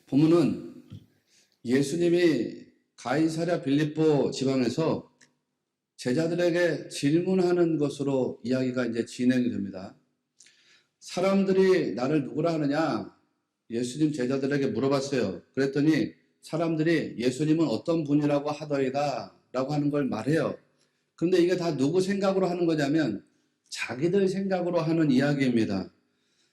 보면은 예수님이 가이사랴 빌립보 지방에서 제자들에게 질문하는 것으로 이야기가 이제 진행이 됩니다. 사람들이 나를 누구라 하느냐? 예수님 제자들에게 물어봤어요. 그랬더니 사람들이 예수님은 어떤 분이라고 하더이다 라고 하는 걸 말해요. 그런데 이게 다 누구 생각으로 하는 거냐면 자기들 생각으로 하는 이야기입니다.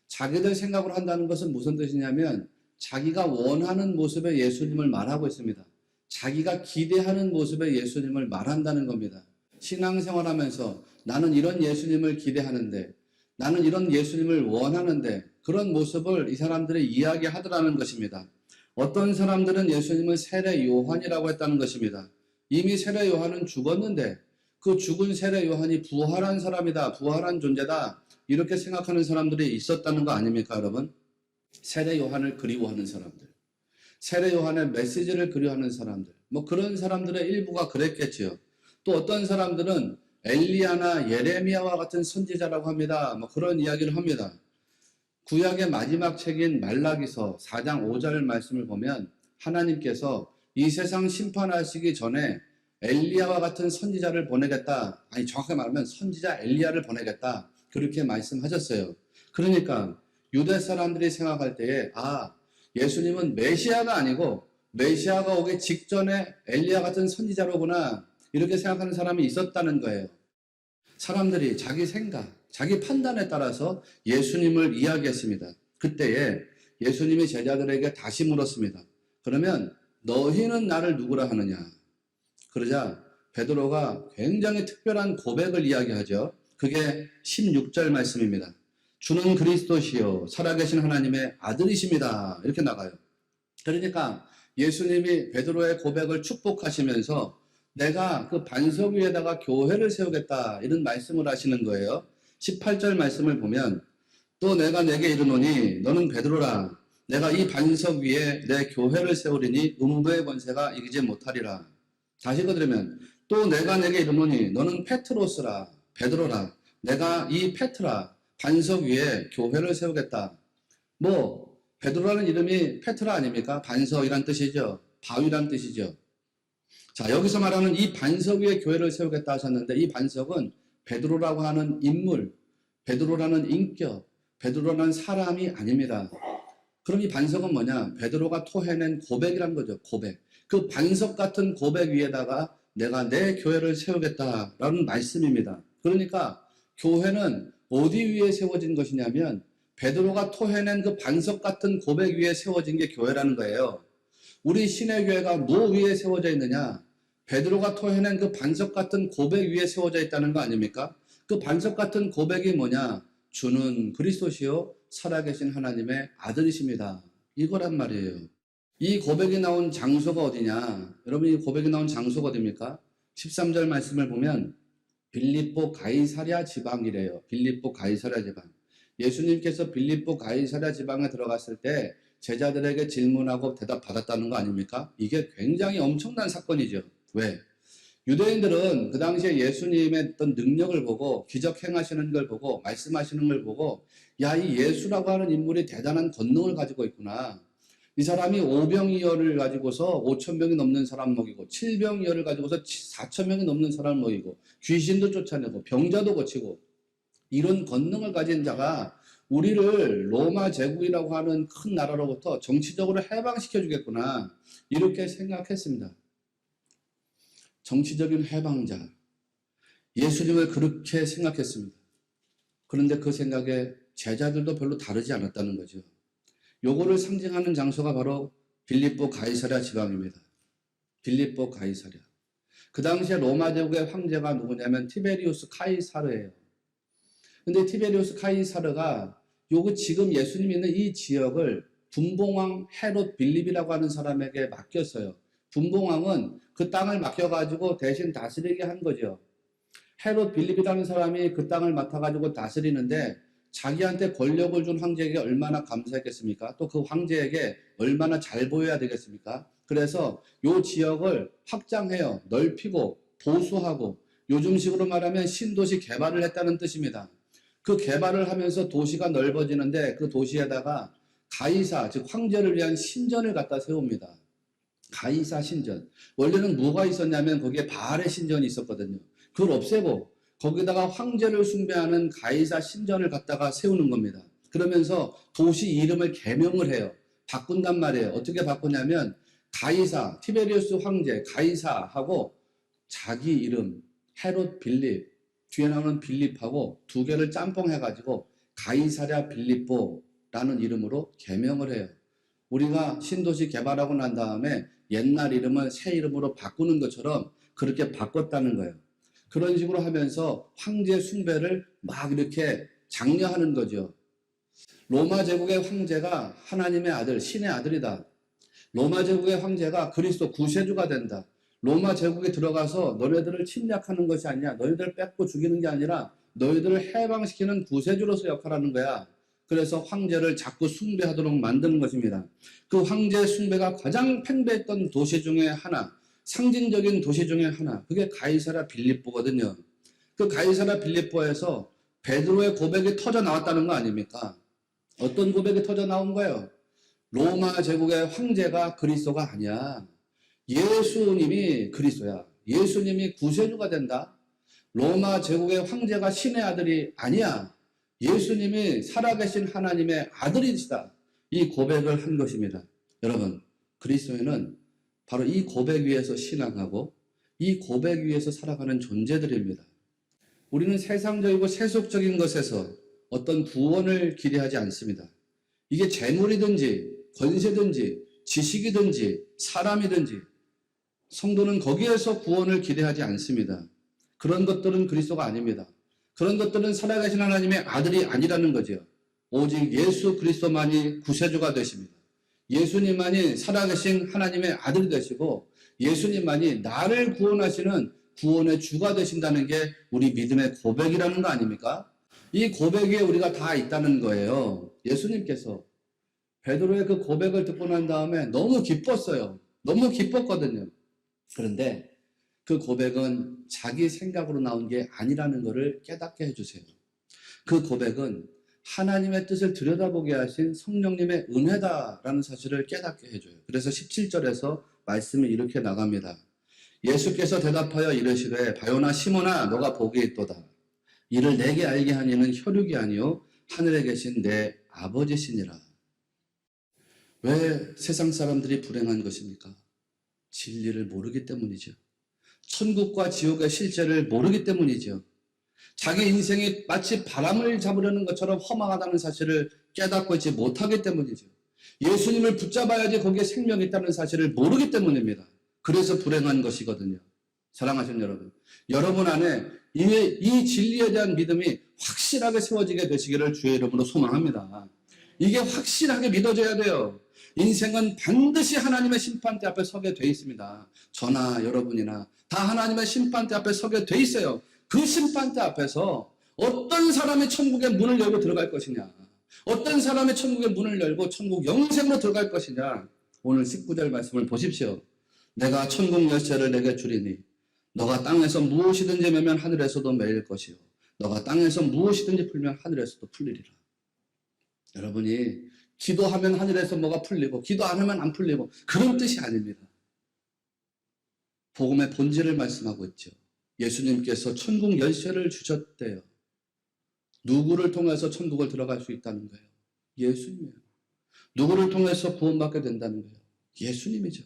자기들 생각으로 한다는 것은 무슨 뜻이냐면 자기가 원하는 모습의 예수님을 말하고 있습니다. 자기가 기대하는 모습의 예수님을 말한다는 겁니다. 신앙생활하면서 나는 이런 예수님을 기대하는데, 나는 이런 예수님을 원하는데, 그런 모습을 이 사람들이 이야기하더라는 것입니다. 어떤 사람들은 예수님을 세례 요한이라고 했다는 것입니다. 이미 세례 요한은 죽었는데 그 죽은 세례 요한이 부활한 사람이다, 부활한 존재다, 이렇게 생각하는 사람들이 있었다는 거 아닙니까, 여러분? 세례 요한을 그리워하는 사람들, 세례 요한의 메시지를 그리워하는 사람들, 뭐 그런 사람들의 일부가 그랬겠지요. 또 어떤 사람들은 엘리야나 예레미야와 같은 선지자라고 합니다. 뭐 그런 이야기를 합니다. 구약의 마지막 책인 말라기서 4장 5절 말씀을 보면 하나님께서 이 세상 심판하시기 전에 엘리야와 같은 선지자를 보내겠다. 아니 정확하게 말하면 선지자 엘리야를 보내겠다. 그렇게 말씀하셨어요. 그러니까 유대 사람들이 생각할 때에 예수님은 메시아가 아니고 메시아가 오기 직전에 엘리야 같은 선지자로구나, 이렇게 생각하는 사람이 있었다는 거예요. 사람들이 자기 생각, 자기 판단에 따라서 예수님을 이야기했습니다. 그때에 예수님이 제자들에게 다시 물었습니다. 그러면 너희는 나를 누구라 하느냐? 그러자 베드로가 굉장히 특별한 고백을 이야기하죠. 그게 16절 말씀입니다. 주는 그리스도시요 살아계신 하나님의 아들이십니다. 이렇게 나가요. 그러니까 예수님이 베드로의 고백을 축복하시면서 내가 그 반석 위에다가 교회를 세우겠다, 이런 말씀을 하시는 거예요. 18절 말씀을 보면 또 내가 내게 이르노니 너는 베드로라. 내가 이 반석 위에 내 교회를 세우리니 음부의 권세가 이기지 못하리라. 다시 읽어드리면 또 내가 내게 이르노니 너는 페트로스라, 베드로라. 내가 이 페트라, 반석 위에 교회를 세우겠다. 뭐 베드로라는 이름이 페트라 아닙니까? 반석이란 뜻이죠. 바위란 뜻이죠. 자, 여기서 말하는 이 반석 위에 교회를 세우겠다 하셨는데 이 반석은 베드로라고 하는 인물, 베드로라는 인격, 베드로라는 사람이 아닙니다. 그럼 이 반석은 뭐냐? 베드로가 토해낸 고백이란 거죠. 고백. 그 반석 같은 고백 위에다가 내가 내 교회를 세우겠다라는 말씀입니다. 그러니까 교회는 어디 위에 세워진 것이냐면 베드로가 토해낸 그 반석 같은 고백 위에 세워진 게 교회라는 거예요. 우리 신의 교회가 뭐 위에 세워져 있느냐? 베드로가 토해낸 그 반석 같은 고백 위에 세워져 있다는 거 아닙니까? 그 반석 같은 고백이 뭐냐? 주는 그리스도시요 살아계신 하나님의 아들이십니다. 이거란 말이에요. 이 고백이 나온 장소가 어디냐? 여러분, 이 고백이 나온 장소가 어디입니까? 13절 말씀을 보면 빌립보 가이사랴 지방이래요. 빌립보 가이사랴 지방. 예수님께서 빌립보 가이사랴 지방에 들어갔을 때 제자들에게 질문하고 대답받았다는 거 아닙니까? 이게 굉장히 엄청난 사건이죠. 왜? 유대인들은 그 당시에 예수님의 어떤 능력을 보고 기적 행하시는 걸 보고 말씀하시는 걸 보고 이 예수라고 하는 인물이 대단한 권능을 가지고 있구나. 이 사람이 5병이어를 가지고서 5,000명이 넘는 사람 먹이고 7병이어를 가지고서 4,000명이 넘는 사람 먹이고 귀신도 쫓아내고 병자도 고치고 이런 권능을 가진 자가 우리를 로마 제국이라고 하는 큰 나라로부터 정치적으로 해방시켜 주겠구나, 이렇게 생각했습니다. 정치적인 해방자, 예수님을 그렇게 생각했습니다. 그런데 그 생각에 제자들도 별로 다르지 않았다는 거죠. 요거를 상징하는 장소가 바로 빌립보 가이사랴 지방입니다. 빌립보 가이사랴. 그 당시에 로마 제국의 황제가 누구냐면 티베리우스 카이사르예요. 근데 티베리우스 카이사르가 요거 지금 예수님 있는 이 지역을 분봉왕 헤롯 빌립이라고 하는 사람에게 맡겼어요. 분봉왕은 그 땅을 맡겨가지고 대신 다스리게 한 거죠. 헤롯 빌립이라는 사람이 그 땅을 맡아가지고 다스리는데 자기한테 권력을 준 황제에게 얼마나 감사했겠습니까? 또 그 황제에게 얼마나 잘 보여야 되겠습니까? 그래서 요 지역을 확장해요. 넓히고 보수하고, 요즘식으로 말하면 신도시 개발을 했다는 뜻입니다. 그 개발을 하면서 도시가 넓어지는데 그 도시에다가 가이사, 즉 황제를 위한 신전을 갖다 세웁니다. 가이사 신전. 원래는 뭐가 있었냐면 거기에 바알의 신전이 있었거든요. 그걸 없애고 거기다가 황제를 숭배하는 가이사 신전을 갖다가 세우는 겁니다. 그러면서 도시 이름을 개명을 해요. 바꾼단 말이에요. 어떻게 바꾸냐면 가이사, 티베리우스 황제, 가이사하고 자기 이름, 헤롯 빌립, 뒤에 나오는 빌립하고 두 개를 짬뽕해가지고 가이사랴 빌립보라는 이름으로 개명을 해요. 우리가 신도시 개발하고 난 다음에 옛날 이름을 새 이름으로 바꾸는 것처럼 그렇게 바꿨다는 거예요. 그런 식으로 하면서 황제 숭배를 막 이렇게 장려하는 거죠. 로마 제국의 황제가 하나님의 아들, 신의 아들이다. 로마 제국의 황제가 그리스도 구세주가 된다. 로마 제국에 들어가서 너희들을 침략하는 것이 아니야. 너희들을 뺏고 죽이는 게 아니라 너희들을 해방시키는 구세주로서 역할하는 거야. 그래서 황제를 자꾸 숭배하도록 만드는 것입니다. 그 황제 숭배가 가장 팽배했던 도시 중에 하나, 상징적인 도시 중에 하나, 그게 가이사랴 빌립보거든요. 그 가이사랴 빌립보에서 베드로의 고백이 터져 나왔다는 거 아닙니까? 어떤 고백이 터져 나온 거예요? 로마 제국의 황제가 그리스도가 아니야. 예수님이 그리스도야. 예수님이 구세주가 된다. 로마 제국의 황제가 신의 아들이 아니야. 예수님이 살아계신 하나님의 아들이시다. 이 고백을 한 것입니다. 여러분, 그리스도인은 바로 이 고백 위에서 신앙하고 이 고백 위에서 살아가는 존재들입니다. 우리는 세상적이고 세속적인 것에서 어떤 구원을 기대하지 않습니다. 이게 재물이든지 권세든지 지식이든지 사람이든지 성도는 거기에서 구원을 기대하지 않습니다. 그런 것들은 그리스도가 아닙니다. 그런 것들은 살아계신 하나님의 아들이 아니라는 거죠. 오직 예수 그리스도만이 구세주가 되십니다. 예수님만이 살아계신 하나님의 아들이 되시고 예수님만이 나를 구원하시는 구원의 주가 되신다는 게 우리 믿음의 고백이라는 거 아닙니까? 이 고백 위에 우리가 다 있다는 거예요. 예수님께서 베드로의 그 고백을 듣고 난 다음에 너무 기뻤어요. 너무 기뻤거든요. 그런데 그 고백은 자기 생각으로 나온 게 아니라는 것을 깨닫게 해주세요. 그 고백은 하나님의 뜻을 들여다보게 하신 성령님의 은혜다라는 사실을 깨닫게 해줘요. 그래서 17절에서 말씀이 이렇게 나갑니다. 예수께서 대답하여 이르시되 바요나 시몬아 너가 복이 있도다. 이를 내게 알게 하니 이는 혈육이 아니요 하늘에 계신 내 아버지시니라. 왜 세상 사람들이 불행한 것입니까? 진리를 모르기 때문이죠. 천국과 지옥의 실제를 모르기 때문이죠. 자기 인생이 마치 바람을 잡으려는 것처럼 허망하다는 사실을 깨닫고 있지 못하기 때문이죠. 예수님을 붙잡아야지 거기에 생명이 있다는 사실을 모르기 때문입니다. 그래서 불행한 것이거든요. 사랑하시는 여러분, 여러분 안에 이 진리에 대한 믿음이 확실하게 세워지게 되시기를 주의 이름으로 소망합니다. 이게 확실하게 믿어져야 돼요. 인생은 반드시 하나님의 심판대 앞에 서게 돼 있습니다. 저나 여러분이나 다 하나님의 심판대 앞에 서게 돼 있어요. 그 심판대 앞에서 어떤 사람이 천국의 문을 열고 들어갈 것이냐, 어떤 사람이 천국의 문을 열고 천국 영생으로 들어갈 것이냐. 오늘 19절 말씀을 보십시오. 내가 천국 열쇠를 내게 주리니 너가 땅에서 무엇이든지 매면 하늘에서도 매일 것이요 너가 땅에서 무엇이든지 풀면 하늘에서도 풀리리라. 여러분이 기도하면 하늘에서 뭐가 풀리고 기도 안 하면 안 풀리고 그런 뜻이 아닙니다. 복음의 본질을 말씀하고 있죠. 예수님께서 천국 열쇠를 주셨대요. 누구를 통해서 천국을 들어갈 수 있다는 거예요? 예수님이에요. 누구를 통해서 구원받게 된다는 거예요? 예수님이죠.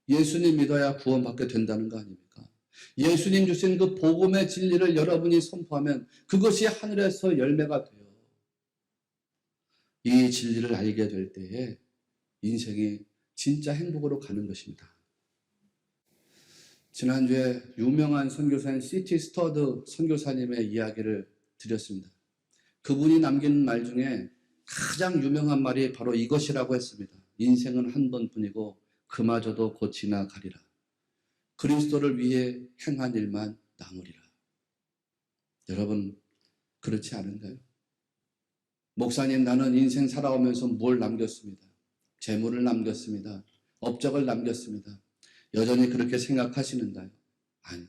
예수님 믿어야 구원받게 된다는 거 아닙니까? 예수님 주신 그 복음의 진리를 여러분이 선포하면 그것이 하늘에서 열매가 돼요. 이 진리를 알게 될 때에 인생이 진짜 행복으로 가는 것입니다. 지난주에 유명한 선교사인 C.T. 스터드 선교사님의 이야기를 드렸습니다. 그분이 남긴 말 중에 가장 유명한 말이 바로 이것이라고 했습니다. 인생은 한 번뿐이고 그마저도 곧 지나가리라. 그리스도를 위해 행한 일만 남으리라. 여러분 그렇지 않은가요? 목사님, 나는 인생 살아오면서 뭘 남겼습니다. 재물을 남겼습니다. 업적을 남겼습니다. 여전히 그렇게 생각하시는가요? 아니요.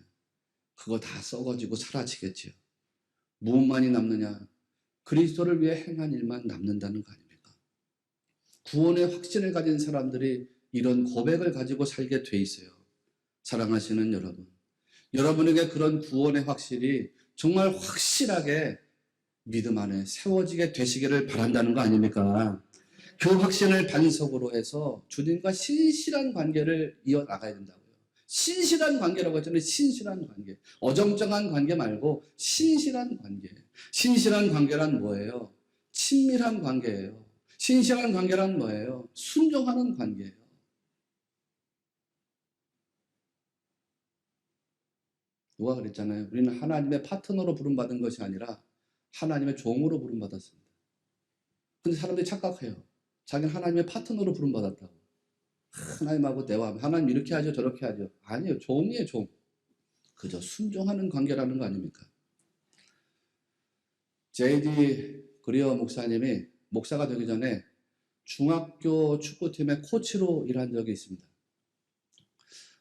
그거 다 썩어지고 사라지겠지요. 무엇만이 남느냐? 그리스도를 위해 행한 일만 남는다는 거 아닙니까? 구원의 확신을 가진 사람들이 이런 고백을 가지고 살게 돼 있어요. 사랑하시는 여러분, 여러분에게 그런 구원의 확실이 정말 확실하게 믿음 안에 세워지게 되시기를 바란다는 거 아닙니까? 그 확신을 반석으로 해서 주님과 신실한 관계를 이어나가야 된다고요. 신실한 관계라고 했잖아요. 신실한 관계. 어정쩡한 관계 말고 신실한 관계. 신실한 관계란 뭐예요? 친밀한 관계예요. 신실한 관계란 뭐예요? 순종하는 관계예요. 누가 그랬잖아요. 우리는 하나님의 파트너로 부름받은 것이 아니라 하나님의 종으로 부름받았습니다. 근데 사람들이 착각해요. 자기는 하나님의 파트너로 부름받았다고. 하나님하고 대화하면 하나님 이렇게 하죠, 저렇게 하죠. 아니에요. 종이에요, 종. 그저 순종하는 관계라는 거 아닙니까? J.D. 그리어 목사님이 목사가 되기 전에 중학교 축구팀의 코치로 일한 적이 있습니다.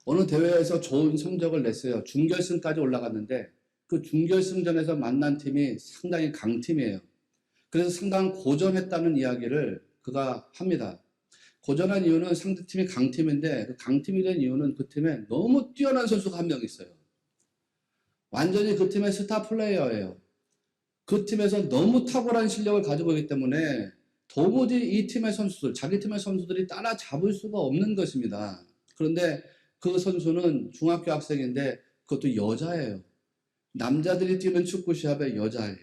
어느 대회에서 좋은 성적을 냈어요. 준결승까지 올라갔는데 그 준결승전에서 만난 팀이 상당히 강팀이에요. 그래서 상당히 고전했다는 이야기를 그가 합니다. 고전한 이유는 상대팀이 강팀인데 그 강팀이 된 이유는 그 팀에 너무 뛰어난 선수가 한 명 있어요. 완전히 그 팀의 스타 플레이어예요. 그 팀에서 너무 탁월한 실력을 가지고 있기 때문에 도무지 이 팀의 선수들, 자기 팀의 선수들이 따라잡을 수가 없는 것입니다. 그런데 그 선수는 중학교 학생인데 그것도 여자예요. 남자들이 뛰는 축구 시합의 여자예요.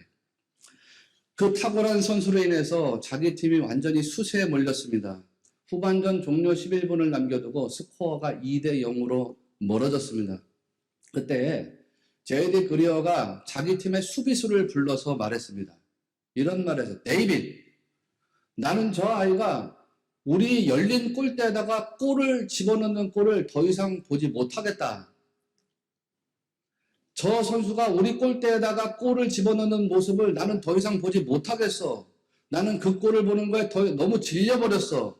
그 탁월한 선수로 인해서 자기 팀이 완전히 수세에 몰렸습니다. 후반전 종료 11분을 남겨두고 스코어가 2대 0으로 멀어졌습니다. 그때 J.D. 그리어가 자기 팀의 수비수를 불러서 말했습니다. 이런 말에서 데이빗, 나는 저 아이가 우리 열린 골대에다가 골을 집어넣는 골을 더 이상 보지 못하겠다. 저 선수가 우리 골대에다가 골을 집어넣는 모습을 나는 더 이상 보지 못하겠어. 나는 그 골을 보는 거에 너무 질려버렸어.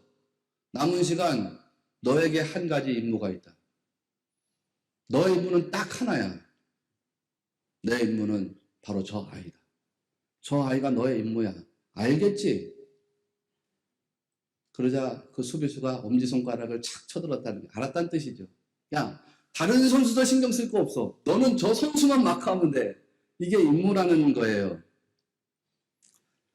남은 시간 너에게 한 가지 임무가 있다. 너의 임무는 딱 하나야. 내 임무는 바로 저 아이다. 저 아이가 너의 임무야. 알겠지? 그러자 그 수비수가 엄지손가락을 착 쳐들었다는 게 알았다는 뜻이죠. 야, 다른 선수도 신경 쓸 거 없어. 너는 저 선수만 마크하면 돼. 이게 임무라는 거예요.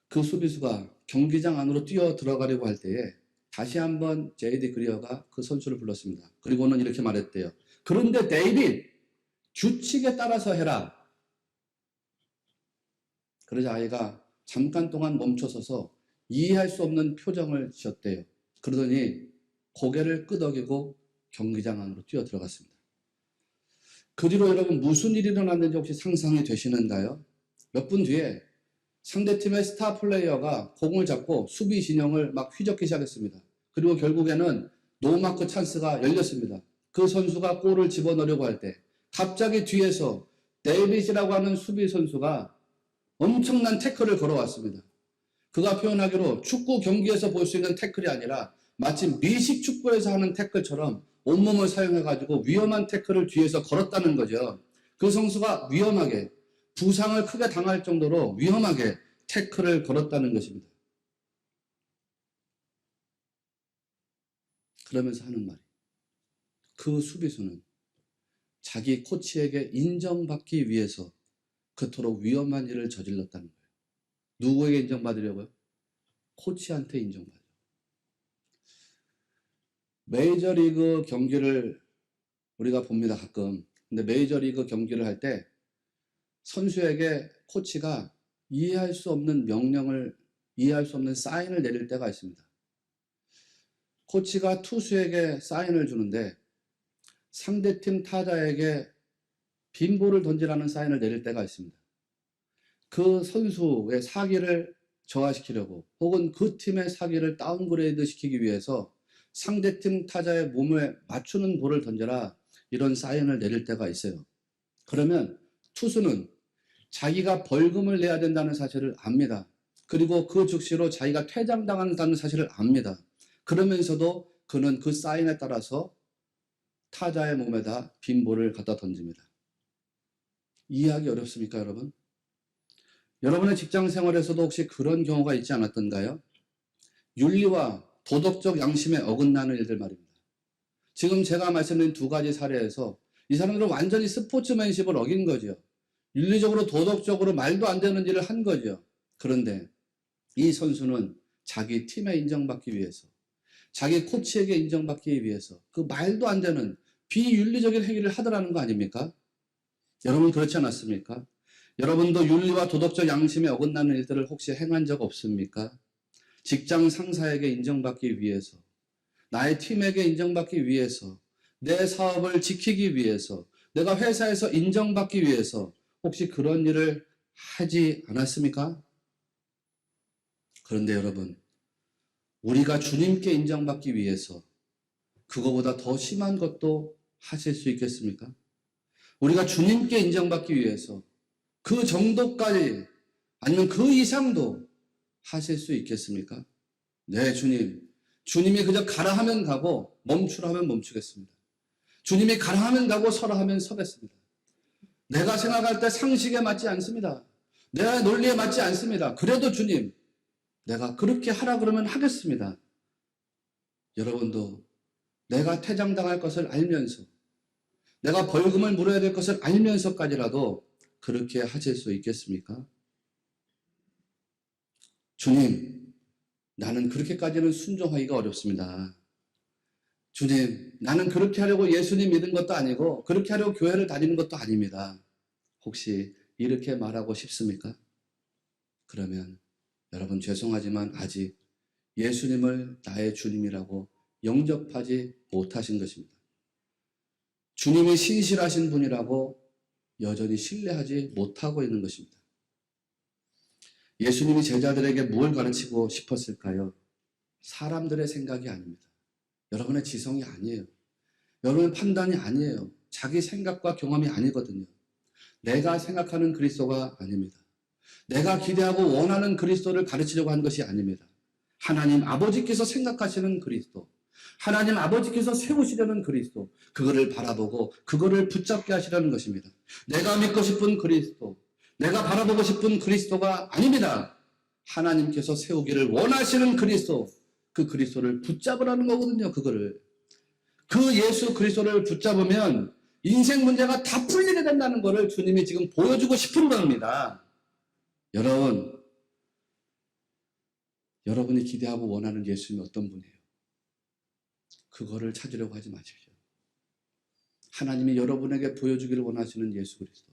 그 수비수가 경기장 안으로 뛰어 들어가려고 할 때에 다시 한번 J.D. 그리어가 그 선수를 불렀습니다. 그리고는 이렇게 말했대요. 그런데 데이빗, 규칙에 따라서 해라. 그러자 아이가 잠깐 동안 멈춰서서 이해할 수 없는 표정을 지었대요. 그러더니 고개를 끄덕이고 경기장 안으로 뛰어 들어갔습니다. 그 뒤로 여러분 무슨 일이 일어났는지 혹시 상상이 되시는가요? 몇 분 뒤에 상대팀의 스타 플레이어가 공을 잡고 수비 진영을 막 휘젓기 시작했습니다. 그리고 결국에는 노마크 찬스가 열렸습니다. 그 선수가 골을 집어넣으려고 할 때 갑자기 뒤에서 데이빗이라고 하는 수비 선수가 엄청난 태클을 걸어왔습니다. 그가 표현하기로 축구 경기에서 볼 수 있는 태클이 아니라 마치 미식 축구에서 하는 태클처럼 온몸을 사용해가지고 위험한 태클을 뒤에서 걸었다는 거죠. 그 선수가 위험하게 부상을 크게 당할 정도로 위험하게 태클을 걸었다는 것입니다. 그러면서 하는 말이 그 수비수는 자기 코치에게 인정받기 위해서 그토록 위험한 일을 저질렀다는 거예요. 누구에게 인정받으려고요? 코치한테 인정받으려고. 메이저리그 경기를 우리가 봅니다, 가끔. 근데 메이저리그 경기를 할 때 선수에게 코치가 이해할 수 없는 명령을, 이해할 수 없는 사인을 내릴 때가 있습니다. 코치가 투수에게 사인을 주는데 상대팀 타자에게 빈볼을 던지라는 사인을 내릴 때가 있습니다. 그 선수의 사기를 저하시키려고 혹은 그 팀의 사기를 다운그레이드 시키기 위해서 상대팀 타자의 몸에 맞추는 볼을 던져라 이런 사인을 내릴 때가 있어요. 그러면 투수는 자기가 벌금을 내야 된다는 사실을 압니다. 그리고 그 즉시로 자기가 퇴장당한다는 사실을 압니다. 그러면서도 그는 그 사인에 따라서 타자의 몸에다 빈볼을 갖다 던집니다. 이해하기 어렵습니까, 여러분? 여러분의 직장 생활에서도 혹시 그런 경우가 있지 않았던가요? 윤리와 도덕적 양심에 어긋나는 일들 말입니다. 지금 제가 말씀드린 두 가지 사례에서 이 사람들은 완전히 스포츠맨십을 어긴 거죠. 윤리적으로 도덕적으로 말도 안 되는 일을 한 거죠. 그런데 이 선수는 자기 팀에 인정받기 위해서, 자기 코치에게 인정받기 위해서 그 말도 안 되는 비윤리적인 행위를 하더라는 거 아닙니까? 여러분 그렇지 않았습니까? 여러분도 윤리와 도덕적 양심에 어긋나는 일들을 혹시 행한 적 없습니까? 직장 상사에게 인정받기 위해서, 나의 팀에게 인정받기 위해서, 내 사업을 지키기 위해서, 내가 회사에서 인정받기 위해서 혹시 그런 일을 하지 않았습니까? 그런데 여러분, 우리가 주님께 인정받기 위해서 그거보다 더 심한 것도 하실 수 있겠습니까? 우리가 주님께 인정받기 위해서 그 정도까지 아니면 그 이상도 하실 수 있겠습니까? 네, 주님. 주님이 그저 가라 하면 가고 멈추라 하면 멈추겠습니다. 주님이 가라 하면 가고 서라 하면 서겠습니다. 내가 생각할 때 상식에 맞지 않습니다. 내 논리에 맞지 않습니다. 그래도 주님, 내가 그렇게 하라 그러면 하겠습니다. 여러분도 내가 퇴장당할 것을 알면서, 내가 벌금을 물어야 될 것을 알면서까지라도 그렇게 하실 수 있겠습니까? 주님, 나는 그렇게까지는 순종하기가 어렵습니다. 주님, 나는 그렇게 하려고 예수님 믿은 것도 아니고 그렇게 하려고 교회를 다니는 것도 아닙니다. 혹시 이렇게 말하고 싶습니까? 그러면 여러분 죄송하지만 아직 예수님을 나의 주님이라고 영접하지 못하신 것입니다. 주님이 신실하신 분이라고 여전히 신뢰하지 못하고 있는 것입니다. 예수님이 제자들에게 뭘 가르치고 싶었을까요? 사람들의 생각이 아닙니다. 여러분의 지성이 아니에요. 여러분의 판단이 아니에요. 자기 생각과 경험이 아니거든요. 내가 생각하는 그리스도가 아닙니다. 내가 기대하고 원하는 그리스도를 가르치려고 한 것이 아닙니다. 하나님 아버지께서 생각하시는 그리스도, 하나님 아버지께서 세우시려는 그리스도, 그거를 바라보고 그거를 붙잡게 하시려는 것입니다. 내가 믿고 싶은 그리스도, 내가 바라보고 싶은 그리스도가 아닙니다. 하나님께서 세우기를 원하시는 그리스도, 그 그리스도를 붙잡으라는 거거든요. 그거를. 그 예수 그리스도를 붙잡으면 인생 문제가 다 풀리게 된다는 것을 주님이 지금 보여주고 싶은 겁니다. 여러분, 여러분이 기대하고 원하는 예수님이 어떤 분이에요? 그거를 찾으려고 하지 마십시오. 하나님이 여러분에게 보여주기를 원하시는 예수 그리스도,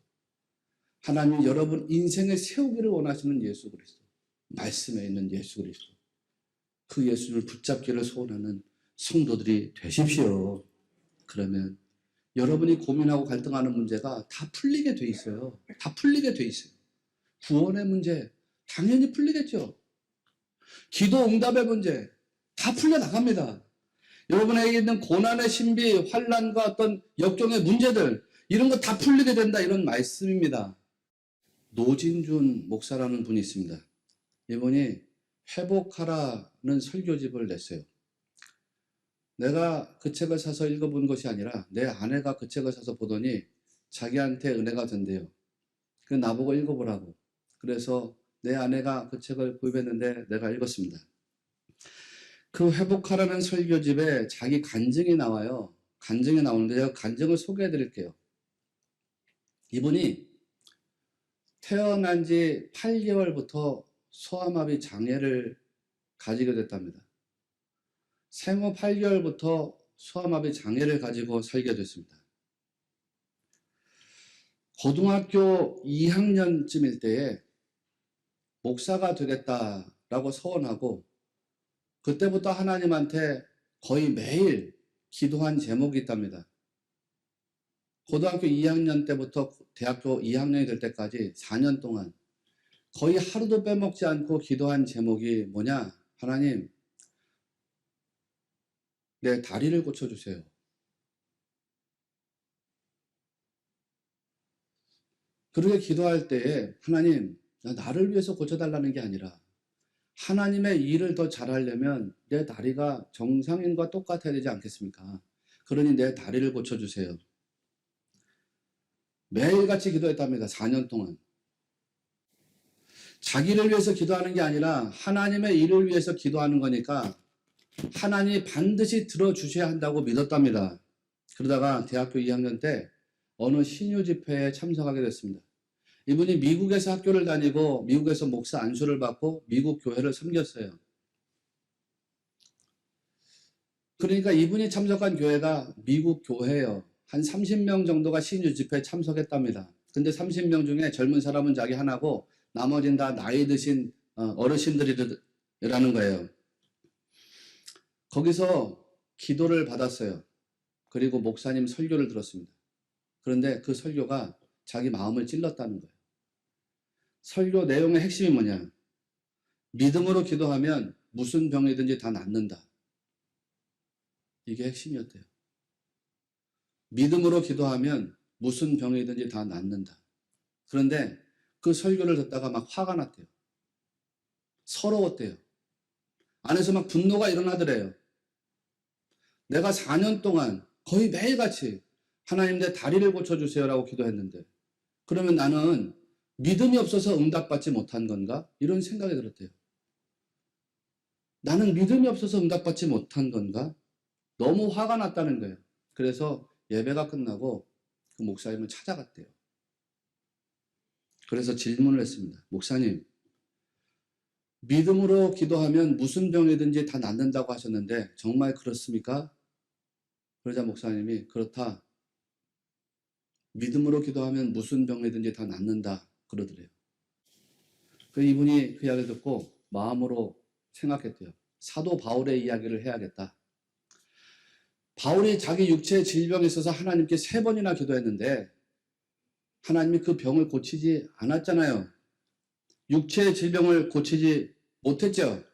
하나님이 여러분 인생에 세우기를 원하시는 예수 그리스도, 말씀에 있는 예수 그리스도, 그 예수님을 붙잡기를 소원하는 성도들이 되십시오. 그러면 여러분이 고민하고 갈등하는 문제가 다 풀리게 돼 있어요. 다 풀리게 돼 있어요. 구원의 문제 당연히 풀리겠죠. 기도 응답의 문제 다 풀려나갑니다. 여러분에게 있는 고난의 신비, 환난과 어떤 역경의 문제들, 이런 거 다 풀리게 된다, 이런 말씀입니다. 노진준 목사라는 분이 있습니다. 이분이 회복하라는 설교집을 냈어요. 내가 그 책을 사서 읽어본 것이 아니라 내 아내가 그 책을 사서 보더니 자기한테 은혜가 된대요. 그 나보고 읽어보라고. 그래서 내 아내가 그 책을 구입했는데 내가 읽었습니다. 그 회복하라는 설교집에 자기 간증이 나와요. 간증이 나오는데 제가 간증을 소개해 드릴게요. 이분이 태어난 지 8개월부터 소아마비 장애를 가지게 됐답니다. 생후 8개월부터 소아마비 장애를 가지고 살게 됐습니다. 고등학교 2학년쯤일 때에 목사가 되겠다라고 서원하고 그때부터 하나님한테 거의 매일 기도한 제목이 있답니다. 고등학교 2학년 때부터 대학교 2학년이 될 때까지 4년 동안 거의 하루도 빼먹지 않고 기도한 제목이 뭐냐? 하나님, 내 다리를 고쳐주세요. 그렇게 기도할 때에 하나님, 나를 위해서 고쳐달라는 게 아니라 하나님의 일을 더 잘하려면 내 다리가 정상인과 똑같아야 되지 않겠습니까? 그러니 내 다리를 고쳐주세요. 매일같이 기도했답니다. 4년 동안. 자기를 위해서 기도하는 게 아니라 하나님의 일을 위해서 기도하는 거니까 하나님이 반드시 들어주셔야 한다고 믿었답니다. 그러다가 대학교 2학년 때 어느 신유 집회에 참석하게 됐습니다. 이분이 미국에서 학교를 다니고 미국에서 목사 안수를 받고 미국 교회를 섬겼어요. 그러니까 이분이 참석한 교회가 미국 교회예요. 한 30명 정도가 신유 집회에 참석했답니다. 근데 30명 중에 젊은 사람은 자기 하나고 나머지는 다 나이 드신 어르신들이라는 거예요. 거기서 기도를 받았어요. 그리고 목사님 설교를 들었습니다. 그런데 그 설교가 자기 마음을 찔렀다는 거예요. 설교 내용의 핵심이 뭐냐? 믿음으로 기도하면 무슨 병이든지 다 낫는다. 이게 핵심이었대요. 믿음으로 기도하면 무슨 병이든지 다 낫는다. 그런데 그 설교를 듣다가 막 화가 났대요. 서러웠대요. 안에서 막 분노가 일어나더래요. 내가 4년 동안 거의 매일같이 하나님 내 다리를 고쳐주세요라고 기도했는데 그러면 나는 믿음이 없어서 응답받지 못한 건가? 이런 생각이 들었대요. 나는 믿음이 없어서 응답받지 못한 건가? 너무 화가 났다는 거예요. 그래서 예배가 끝나고 그 목사님을 찾아갔대요. 그래서 질문을 했습니다. 목사님, 믿음으로 기도하면 무슨 병이든지 다 낫는다고 하셨는데 정말 그렇습니까? 그러자 목사님이 그렇다. 믿음으로 기도하면 무슨 병이든지 다 낫는다 그러더래요. 그 이분이 그 이야기를 듣고 마음으로 생각했대요. 사도 바울의 이야기를 해야겠다. 바울이 자기 육체의 질병에 있어서 하나님께 3번이나 기도했는데 하나님이 그 병을 고치지 않았잖아요. 육체의 질병을 고치지 못했죠.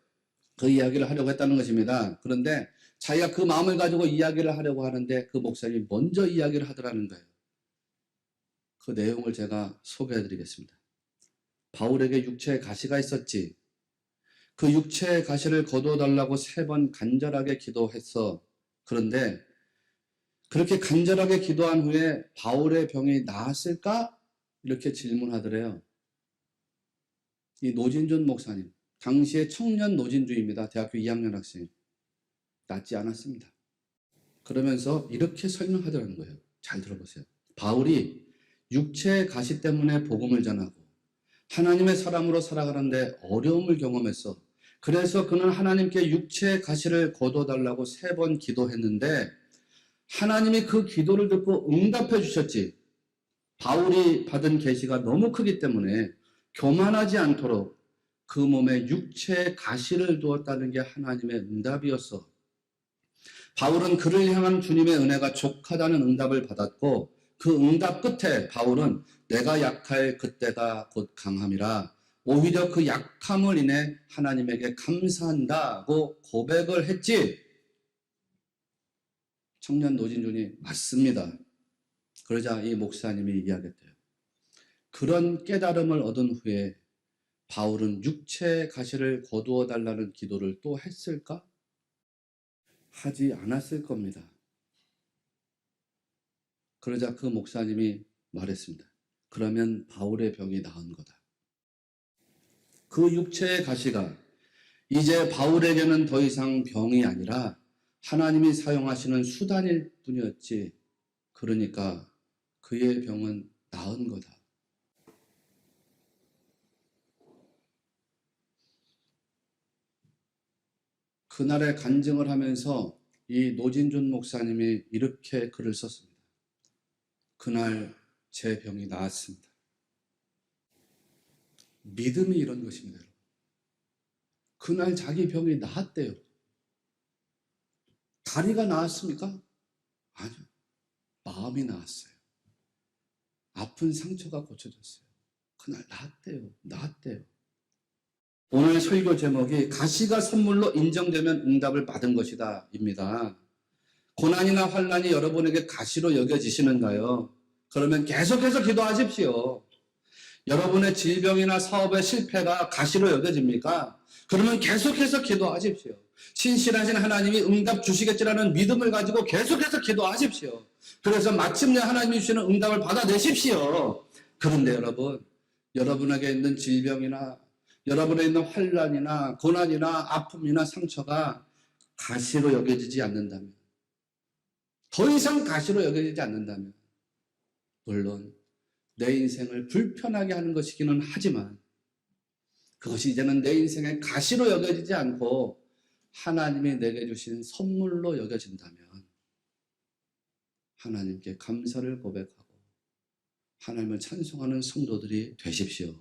그 이야기를 하려고 했다는 것입니다. 그런데 자기가 그 마음을 가지고 이야기를 하려고 하는데 그 목사님이 먼저 이야기를 하더라는 거예요. 그 내용을 제가 소개해 드리겠습니다. 바울에게 육체에 가시가 있었지. 그 육체의 가시를 거두어달라고 3번 간절하게 기도했어. 그런데 그렇게 간절하게 기도한 후에 바울의 병이 나았을까? 이렇게 질문하더래요. 이 노진준 목사님, 당시에 청년 노진주입니다. 대학교 2학년 학생. 낫지 않았습니다. 그러면서 이렇게 설명하더라는 거예요. 잘 들어보세요. 바울이 육체의 가시 때문에 복음을 전하고 하나님의 사람으로 살아가는데 어려움을 경험했어. 그래서 그는 하나님께 육체의 가시를 거둬달라고 3번 기도했는데 하나님이 그 기도를 듣고 응답해 주셨지. 바울이 받은 계시가 너무 크기 때문에 교만하지 않도록 그 몸에 육체의 가시를 두었다는 게 하나님의 응답이었어. 바울은 그를 향한 주님의 은혜가 족하다는 응답을 받았고 그 응답 끝에 바울은 내가 약할 그때가 곧 강함이라 오히려 그 약함을 인해 하나님에게 감사한다고 고백을 했지. 청년 노진준이 맞습니다. 그러자 이 목사님이 이야기했대요. 그런 깨달음을 얻은 후에 바울은 육체의 가시를 거두어 달라는 기도를 또 했을까? 하지 않았을 겁니다. 그러자 그 목사님이 말했습니다. 그러면 바울의 병이 나은 거다. 그 육체의 가시가 이제 바울에게는 더 이상 병이 아니라 하나님이 사용하시는 수단일 뿐이었지. 그러니까 그의 병은 나은 거다. 그날의 간증을 하면서 이 노진준 목사님이 이렇게 글을 썼습니다. 그날 제 병이 나았습니다. 믿음이 이런 것입니다. 그날 자기 병이 나았대요. 다리가 나았습니까? 아니요. 마음이 나았어요. 아픈 상처가 고쳐졌어요. 그날 나았대요. 오늘 설교 제목이 가시가 선물로 인정되면 응답을 받은 것이다 입니다. 고난이나 환난이 여러분에게 가시로 여겨지시는가요? 그러면 계속해서 기도하십시오. 여러분의 질병이나 사업의 실패가 가시로 여겨집니까? 그러면 계속해서 기도하십시오. 신실하신 하나님이 응답 주시겠지라는 믿음을 가지고 계속해서 기도하십시오. 그래서 마침내 하나님이 주시는 응답을 받아내십시오. 그런데 여러분, 여러분에게 있는 질병이나 여러분에 있는 환난이나 고난이나 아픔이나 상처가 가시로 여겨지지 않는다면, 더 이상 가시로 여겨지지 않는다면, 물론 내 인생을 불편하게 하는 것이기는 하지만 그것이 이제는 내 인생의 가시로 여겨지지 않고 하나님이 내게 주신 선물로 여겨진다면 하나님께 감사를 고백하고 하나님을 찬송하는 성도들이 되십시오.